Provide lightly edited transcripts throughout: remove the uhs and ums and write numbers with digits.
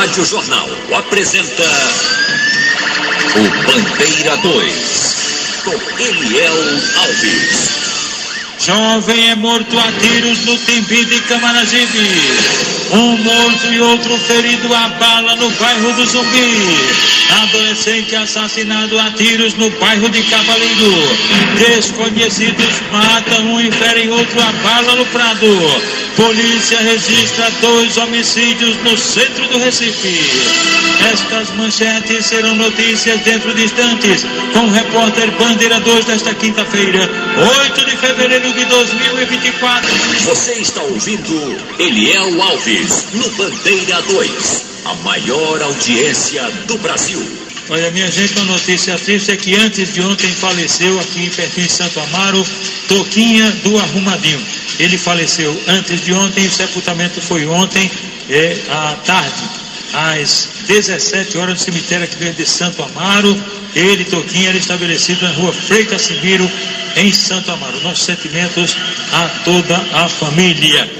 Rádio Jornal apresenta o Bandeira 2, com Eliel Alves. Jovem é morto a tiros no Timbi de Camaragibe. Um morto e outro ferido a bala no bairro do Zumbi. Adolescente assassinado a tiros no bairro de Cavaleiro. Desconhecidos matam um e ferem outro a bala no Prado. Polícia registra 2 homicídios no centro do Recife. Estas manchetes serão notícias dentro de instantes com o repórter Bandeira 2 desta quinta-feira, 8 de fevereiro de 2024. Você está ouvindo Eliel Alves no Bandeira 2, a maior audiência do Brasil. Olha, minha gente, uma notícia triste é que antes de ontem faleceu aqui perto de Santo Amaro, Toquinha do Arrumadinho. Ele faleceu antes de ontem, o sepultamento foi ontem, à tarde, às 17 horas, no cemitério aqui de Santo Amaro. Ele, Toquinha, era estabelecido na rua Freitas Cimiro, em Santo Amaro. Nossos sentimentos a toda a família.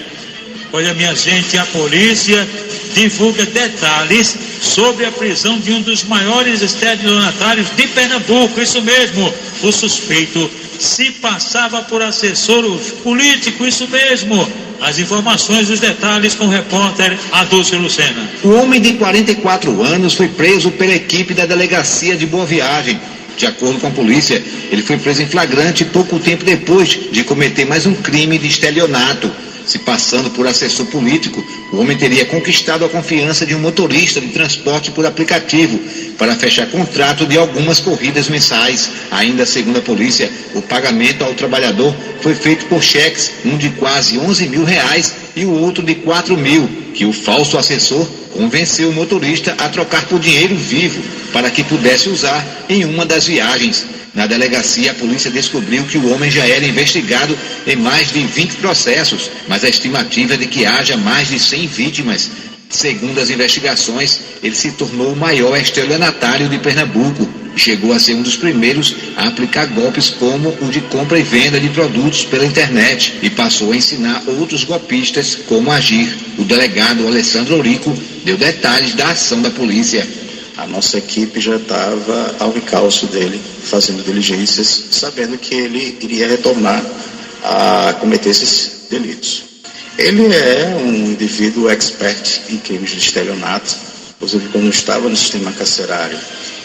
Olha, minha gente, a polícia divulga detalhes sobre a prisão de um dos maiores estelionatários de Pernambuco. Isso mesmo, o suspeito se passava por assessor político, isso mesmo. As informações, os detalhes com o repórter Adolfo Lucena. O homem de 44 anos foi preso pela equipe da delegacia de Boa Viagem. De acordo com a polícia, ele foi preso em flagrante pouco tempo depois de cometer mais um crime de estelionato. Se passando por assessor político, o homem teria conquistado a confiança de um motorista de transporte por aplicativo para fechar contrato de algumas corridas mensais. Ainda segundo a polícia, o pagamento ao trabalhador foi feito por cheques, um de quase R$11 mil e o outro de R$4 mil, que o falso assessor convenceu o motorista a trocar por dinheiro vivo para que pudesse usar em uma das viagens. Na delegacia, a polícia descobriu que o homem já era investigado em mais de 20 processos, mas a estimativa é de que haja mais de 100 vítimas. Segundo as investigações, ele se tornou o maior estelionatário de Pernambuco e chegou a ser um dos primeiros a aplicar golpes como o de compra e venda de produtos pela internet e passou a ensinar outros golpistas como agir. O delegado Alessandro Eurico deu detalhes da ação da polícia. A nossa equipe já estava ao encalço dele, fazendo diligências, sabendo que ele iria retornar a cometer esses delitos. Ele é um indivíduo expert em crimes de estelionato, inclusive quando estava no sistema carcerário,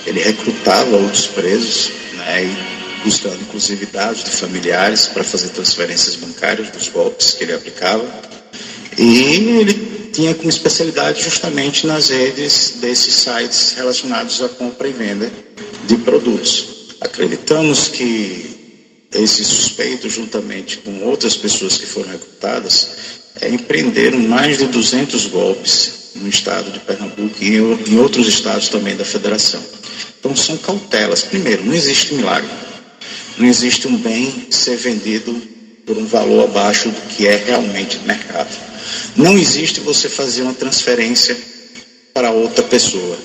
ele recrutava outros presos, e buscando inclusive dados de familiares para fazer transferências bancárias dos golpes que ele aplicava. E ele tinha como especialidade justamente nas redes desses sites relacionados à compra e venda de produtos. Acreditamos que esse suspeito, juntamente com outras pessoas que foram recrutadas, empreenderam mais de 200 golpes no estado de Pernambuco e em outros estados também da federação. Então são cautelas. Primeiro, não existe milagre. Não existe um bem ser vendido por um valor abaixo do que é realmente no mercado. Não existe você fazer uma transferência para outra pessoa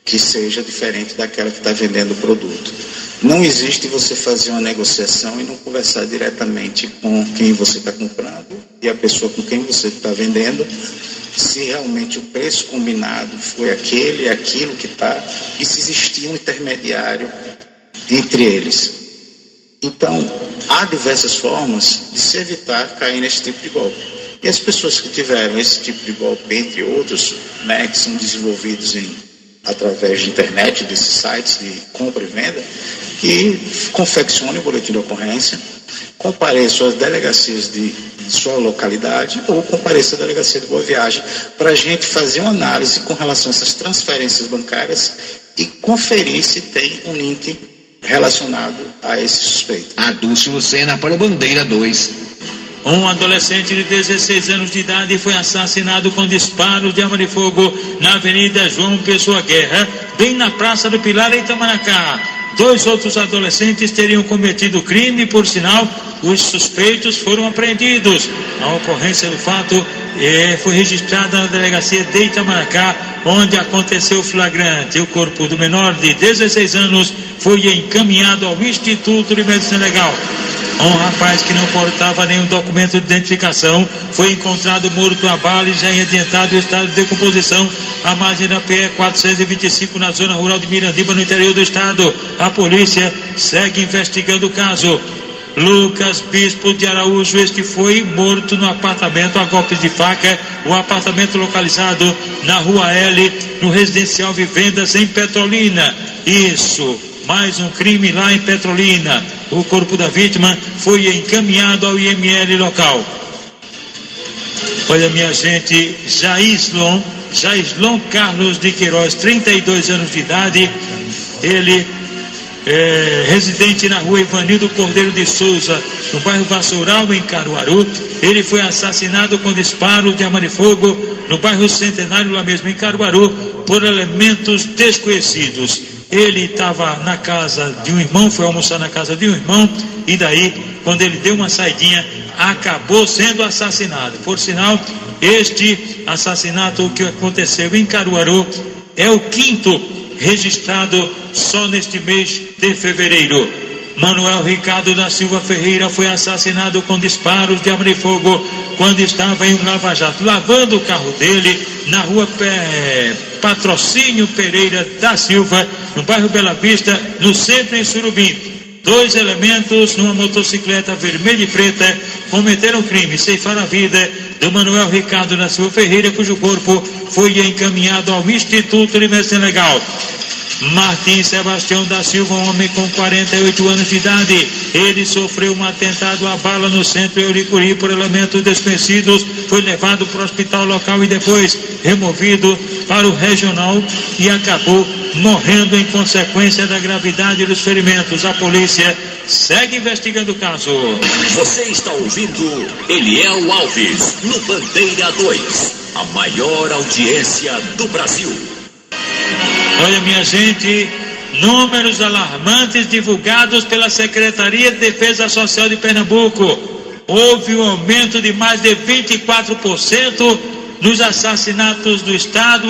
que seja diferente daquela que está vendendo o produto. Não existe você fazer uma negociação e não conversar diretamente com quem você está comprando e a pessoa com quem você está vendendo, se realmente o preço combinado foi aquilo que está, e se existia um intermediário entre eles. Então, há diversas formas de se evitar cair nesse tipo de golpe. E as pessoas que tiveram esse tipo de golpe, entre outros, que são desenvolvidos através de internet, desses sites de compra e venda, que confeccionem o boletim de ocorrência, compareçam às delegacias de sua localidade ou compareça à delegacia de Boa Viagem para a gente fazer uma análise com relação a essas transferências bancárias e conferir se tem um link relacionado a esse suspeito. Adolfo Lucena para o Bandeira 2. Um adolescente de 16 anos de idade foi assassinado com disparos de arma de fogo na Avenida João Pessoa Guerra, bem na Praça do Pilar, em Itamaracá. 2 outros adolescentes teriam cometido crime, por sinal, os suspeitos foram apreendidos. A ocorrência do fato foi registrada na delegacia de Itamaracá, onde aconteceu o flagrante. O corpo do menor de 16 anos foi encaminhado ao Instituto de Medicina Legal. Um rapaz que não portava nenhum documento de identificação foi encontrado morto a bala e já em adiantado estado de decomposição à margem da PE 425 na zona rural de Mirandiba, no interior do estado. A polícia segue investigando o caso. Lucas Bispo de Araújo, este foi morto no apartamento a golpes de faca, o apartamento localizado na Rua L, no residencial Vivendas, em Petrolina. Isso, mais um crime lá em Petrolina. O corpo da vítima foi encaminhado ao IML local. Olha, minha gente, Jaislon Carlos de Queiroz, 32 anos de idade, ele residente na rua Ivanildo Cordeiro de Souza, no bairro Vassoural, em Caruaru. Ele foi assassinado com disparo de arma de fogo no bairro Centenário, lá mesmo em Caruaru, por elementos desconhecidos. Ele estava na casa de um irmão, foi almoçar na casa de um irmão, e daí, quando ele deu uma saidinha, acabou sendo assassinado. Por sinal, este assassinato que aconteceu em Caruaru é o quinto registrado só neste mês de fevereiro. Manuel Ricardo da Silva Ferreira foi assassinado com disparos de arma de fogo quando estava em um lava-jato, lavando o carro dele na rua Patrocínio Pereira da Silva, no bairro Bela Vista, no centro, em Surubim. 2 elementos numa motocicleta vermelha e preta cometeram crime, ceifaram a vida do Manuel Ricardo da Silva Ferreira, cujo corpo foi encaminhado ao Instituto de Medicina Legal. Martim Sebastião da Silva, um homem com 48 anos de idade, ele sofreu um atentado à bala no centro Euricuri por elementos desconhecidos, foi levado para o hospital local e depois removido para o regional e acabou morrendo em consequência da gravidade dos ferimentos. A polícia segue investigando o caso. Você está ouvindo Eliel Alves, no Bandeira 2, a maior audiência do Brasil. Olha, minha gente, números alarmantes divulgados pela Secretaria de Defesa Social de Pernambuco. Houve um aumento de mais de 24% nos assassinatos do estado,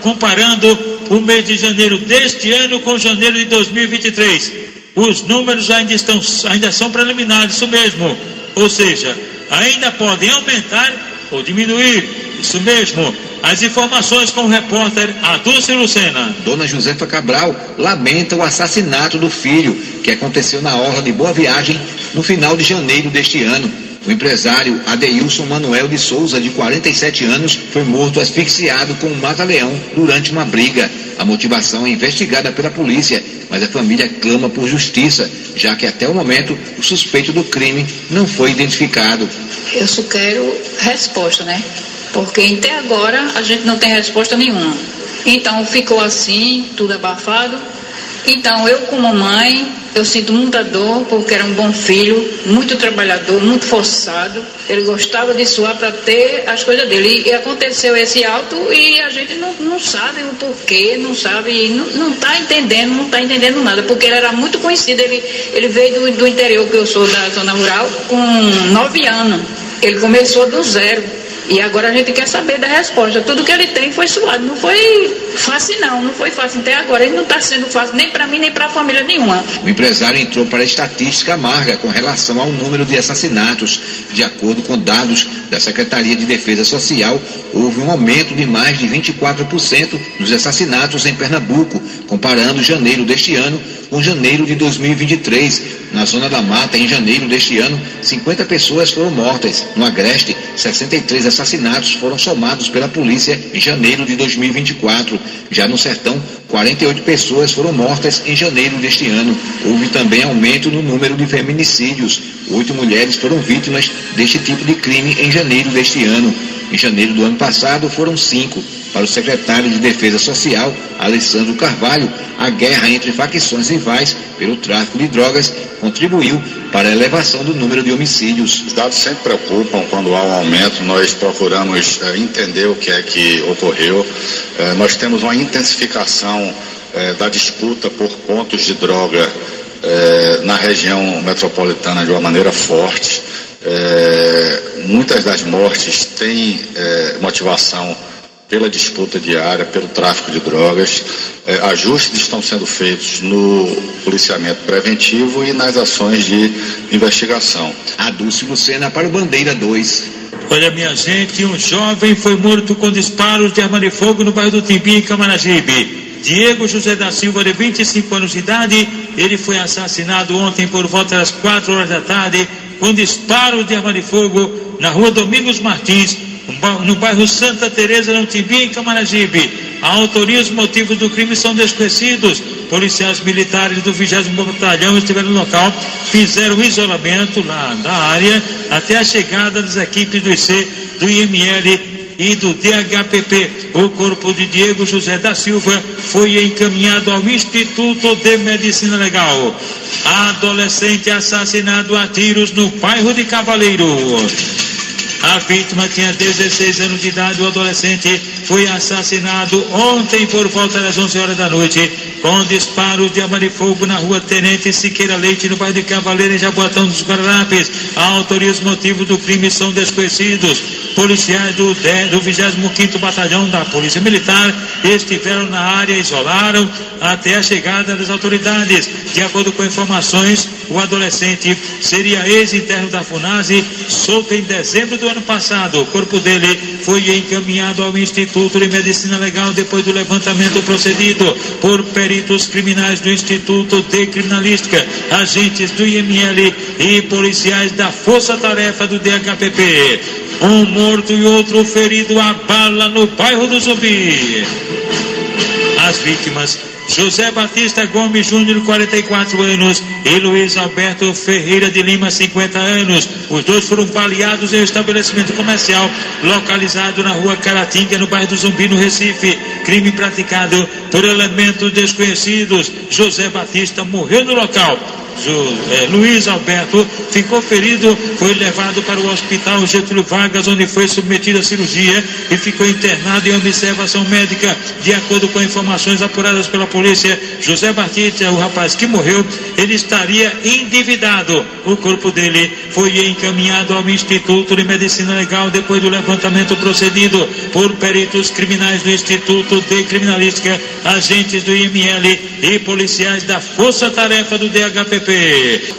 comparando o mês de janeiro deste ano com janeiro de 2023. Os números ainda são preliminares, isso mesmo. Ou seja, ainda podem aumentar ou diminuir, isso mesmo. As informações com o repórter Adúlcio Lucena. Dona Josefa Cabral lamenta o assassinato do filho, que aconteceu na orla de Boa Viagem no final de janeiro deste ano. O empresário Adeilson Manuel de Souza, de 47 anos, foi morto asfixiado com um mata-leão durante uma briga. A motivação é investigada pela polícia, mas a família clama por justiça, já que até o momento o suspeito do crime não foi identificado. Eu só quero resposta, né? Porque até agora a gente não tem resposta nenhuma. Então ficou assim, tudo abafado. Então eu, como mãe, eu sinto muita dor, porque era um bom filho, muito trabalhador, muito forçado. Ele gostava de suar para ter as coisas dele. E aconteceu esse auto e a gente não sabe o porquê, não sabe, não está entendendo nada, porque ele era muito conhecido. Ele veio do interior, que eu sou da zona rural, com 9 anos. Ele começou do zero. E agora a gente quer saber da resposta. Tudo que ele tem foi suado, não foi fácil não foi fácil até agora. Ele não está sendo fácil nem para mim, nem para a família nenhuma. O empresário entrou para a estatística amarga com relação ao número de assassinatos. De acordo com dados da Secretaria de Defesa Social, houve um aumento de mais de 24% nos assassinatos em Pernambuco, comparando janeiro deste ano com janeiro de 2023. Na Zona da Mata, em janeiro deste ano, 50 pessoas foram mortas. No Agreste, 63 assassinatos foram somados pela polícia em janeiro de 2024. Já no Sertão, 48 pessoas foram mortas em janeiro deste ano. Houve também aumento no número de feminicídios. 8 mulheres foram vítimas deste tipo de crime em janeiro deste ano. Em janeiro do ano passado, foram 5. Para o secretário de Defesa Social, Alessandro Carvalho, a guerra entre facções rivais pelo tráfico de drogas contribuiu para a elevação do número de homicídios. Os dados sempre preocupam quando há um aumento. Nós procuramos entender o que é que ocorreu. Nós temos uma intensificação da disputa por pontos de droga na região metropolitana de uma maneira forte. Muitas das mortes têm motivação pela disputa diária, pelo tráfico de drogas. Ajustes estão sendo feitos no policiamento preventivo e nas ações de investigação. Adúlcio Lucena para o Bandeira 2. Olha, minha gente, um jovem foi morto com disparos de arma de fogo no bairro do Timbim, em Camaragibe. Diego José da Silva, de 25 anos de idade, ele foi assassinado ontem por volta das 4 horas da tarde com disparos de arma de fogo na rua Domingos Martins, no bairro Santa Teresa, no Timbim, em Camaragibe. A autoria e os motivos do crime são desconhecidos. Policiais militares do 20º Batalhão estiveram no local, fizeram isolamento lá da área até a chegada das equipes do IC, do IML e do DHPP. O corpo de Diego José da Silva foi encaminhado ao Instituto de Medicina Legal. Adolescente assassinado a tiros no bairro de Cavaleiro. A vítima tinha 16 anos de idade. O adolescente foi assassinado ontem por volta das 11 horas da noite com disparos de arma de fogo na rua Tenente Siqueira Leite, no bairro de Cavaleiro, em Jaboatão dos Guararapes. A autoria e os motivos do crime são desconhecidos. Policiais do 25º Batalhão da Polícia Militar estiveram na área, isolaram até a chegada das autoridades. De acordo com informações, o adolescente seria ex-interno da FUNASE, solto em dezembro do ano passado. O corpo dele foi encaminhado ao Instituto de Medicina Legal depois do levantamento procedido por peritos criminais do Instituto de Criminalística, agentes do IML e policiais da Força Tarefa do DHPP. Um morto e outro ferido a bala no bairro do Zumbi. As vítimas: José Batista Gomes Júnior, 44 anos, e Luiz Alberto Ferreira de Lima, 50 anos. Os dois foram baleados em um estabelecimento comercial localizado na rua Caratinga, no bairro do Zumbi, no Recife. Crime praticado por elementos desconhecidos. José Batista morreu no local. Luiz Alberto ficou ferido, foi levado para o Hospital Getúlio Vargas, onde foi submetido à cirurgia e ficou internado em observação médica. De acordo com informações apuradas pela polícia, José Batista, o rapaz que morreu, ele estaria endividado. O corpo dele foi encaminhado ao Instituto de Medicina Legal depois do levantamento procedido por peritos criminais do Instituto de Criminalística, agentes do IML e policiais da Força Tarefa do DHPP.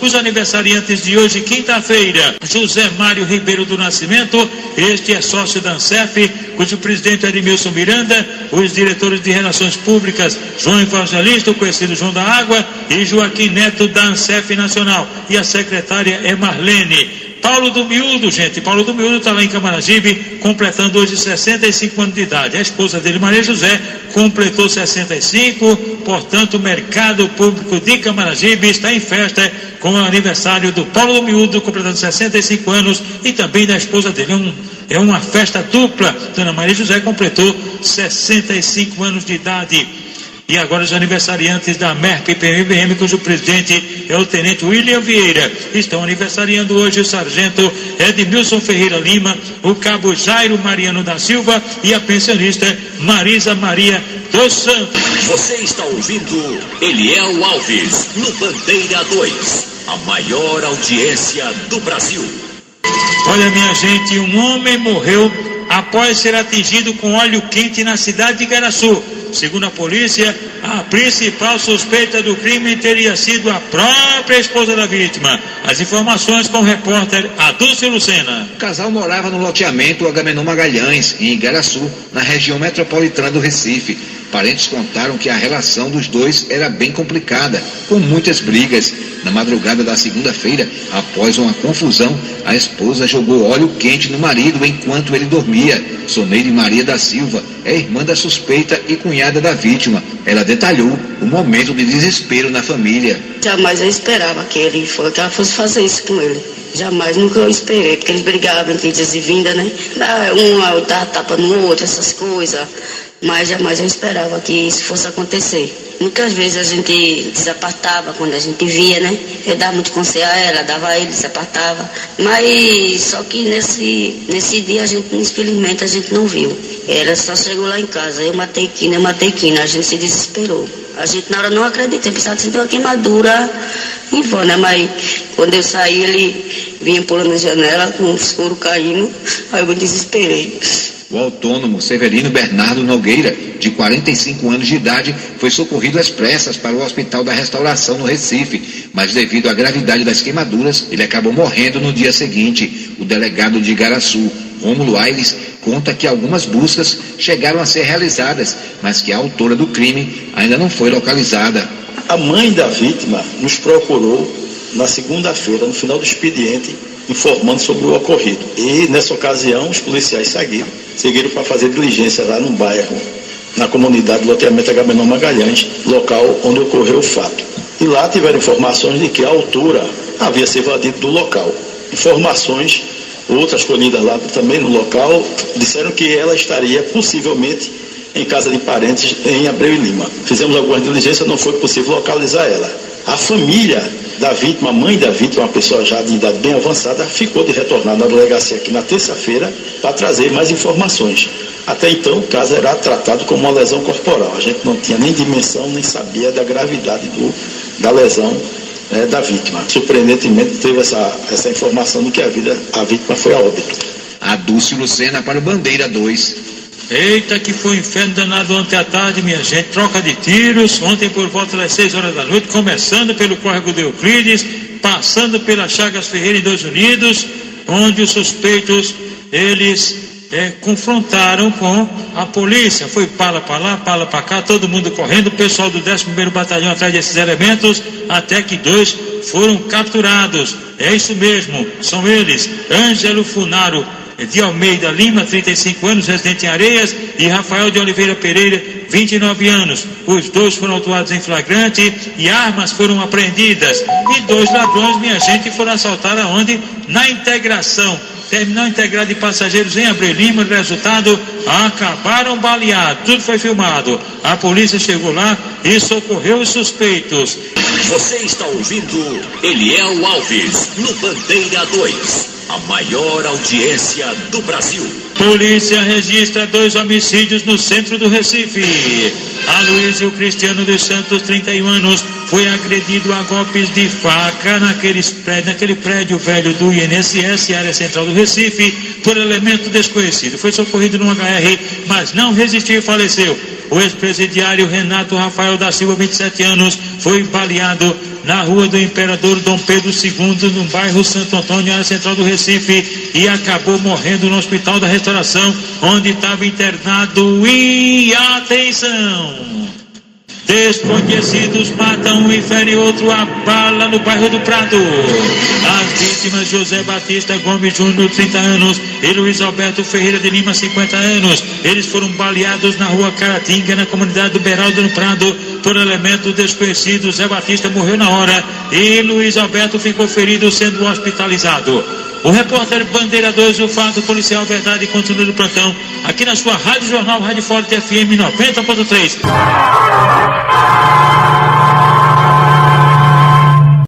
Os aniversariantes de hoje, quinta-feira: José Mário Ribeiro do Nascimento, este é sócio da ANSEF, cujo presidente é Edmilson Miranda. Os diretores de Relações Públicas, João Evangelista, o conhecido João da Água, e Joaquim Neto, da ANSEF Nacional, e a secretária é Marlene. Paulo do Miúdo, gente, Paulo do Miúdo está lá em Camaragibe, completando hoje 65 anos de idade. A esposa dele, Maria José, completou 65, portanto o mercado público de Camaragibe está em festa com o aniversário do Paulo do Miúdo, completando 65 anos, e também da esposa dele. É uma festa dupla. Dona Maria José completou 65 anos de idade. E agora os aniversariantes da MERP-PMBM, cujo presidente é o tenente William Vieira. Estão aniversariando hoje o sargento Edmilson Ferreira Lima, o cabo Jairo Mariano da Silva e a pensionista Marisa Maria dos Santos. Você está ouvindo Eliel Alves, no Bandeira 2, a maior audiência do Brasil. Olha, minha gente, um homem morreu após ser atingido com óleo quente na cidade de Igaraçu. Segundo a polícia, a principal suspeita do crime teria sido a própria esposa da vítima. As informações com o repórter Adúlcio Lucena. O casal morava no loteamento Agamenon Magalhães, em Igaraçu, na região metropolitana do Recife. Parentes contaram que a relação dos dois era bem complicada, com muitas brigas. Na madrugada da segunda-feira, após uma confusão, a esposa jogou óleo quente no marido enquanto ele dormia. Soneide Maria da Silva é irmã da suspeita e cunhada da vítima. Ela detalhou o momento de desespero na família. Jamais eu esperava que ela fosse fazer isso com ele. Jamais, nunca eu esperei, porque eles brigavam entre idas e vindas, né? Um dava tapa no outro, essas coisas. Mas jamais eu esperava que isso fosse acontecer. Muitas vezes a gente desapartava quando a gente via, né? Eu dava muito conselho a ela, dava a ele, desapartava. Mas só que nesse dia, infelizmente, a gente não viu. Ela só chegou lá em casa, eu matei Quina, a gente se desesperou. A gente na hora não acreditei, pensava que sentiu uma queimadura em vó, né? Mas quando eu saí, ele vinha pulando na janela com o escuro caindo, aí eu me desesperei. O autônomo Severino Bernardo Nogueira, de 45 anos de idade, foi socorrido às pressas para o Hospital da Restauração no Recife, mas devido à gravidade das queimaduras, ele acabou morrendo no dia seguinte. O delegado de Igaraçu, Rômulo Aires, conta que algumas buscas chegaram a ser realizadas, mas que a autora do crime ainda não foi localizada. A mãe da vítima nos procurou na segunda-feira, no final do expediente, informando sobre o ocorrido. E nessa ocasião os policiais seguiram para fazer diligência lá no bairro, na comunidade do loteamento Agamenon Magalhães, local onde ocorreu o fato. E lá tiveram informações de que a autora havia se evadido do local. Informações, outras colhidas lá também no local, disseram que ela estaria possivelmente em casa de parentes em Abreu e Lima. Fizemos algumas diligências, não foi possível localizar ela. A família da vítima, a mãe da vítima, uma pessoa já de idade bem avançada, ficou de retornar na delegacia aqui na terça-feira para trazer mais informações. Até então, o caso era tratado como uma lesão corporal. A gente não tinha nem dimensão, nem sabia da gravidade da lesão da vítima. Surpreendentemente, teve essa informação de que a vítima foi a óbito. Adúcio Lucena para o Bandeira 2. Eita, que foi um inferno danado ontem à tarde, minha gente. Troca de tiros, ontem por volta das 6 horas da noite, começando pelo córrego de Euclides, passando pela Chagas Ferreira em 2 Unidos, onde os suspeitos, eles confrontaram com a polícia. Foi pala para lá, pala para cá, todo mundo correndo, o pessoal do 11º Batalhão atrás desses elementos, até que 2 foram capturados. É isso mesmo, são eles, Ângelo Funaro de Almeida Lima, 35 anos, residente em Areias, e Rafael de Oliveira Pereira, 29 anos. Os 2 foram autuados em flagrante e armas foram apreendidas. E 2 ladrões, minha gente, foram assaltar aonde? Na Integração, terminal integrado de passageiros em Abreu Lima. Resultado, acabaram baleados. Tudo foi filmado. A polícia chegou lá e socorreu os suspeitos. Você está ouvindo Eliel Alves, no Bandeira 2. A maior audiência do Brasil. Polícia registra 2 homicídios no centro do Recife. Aloysio Cristiano dos Santos, 31 anos, foi agredido a golpes de faca naquele prédio velho do INSS, área central do Recife, por elemento desconhecido. Foi socorrido num HR, mas não resistiu e faleceu. O ex-presidiário Renato Rafael da Silva, 27 anos, foi baleado na rua do Imperador Dom Pedro II, no bairro Santo Antônio, área central do Recife, e acabou morrendo no Hospital da Restauração, onde estava internado. E atenção! Desconhecidos matam um e ferem outro a bala no bairro do Prado. As vítimas: José Batista Gomes Júnior, 30 anos, e Luiz Alberto Ferreira de Lima, 50 anos. Eles foram baleados na rua Caratinga, na comunidade do Beraldo, no Prado, por elementos desconhecidos. Zé Batista morreu na hora e Luiz Alberto ficou ferido, sendo hospitalizado. O repórter Bandeira 2, o fato policial, verdade, continua no plantão, aqui na sua Rádio Jornal, Rádio Forte FM 90.3.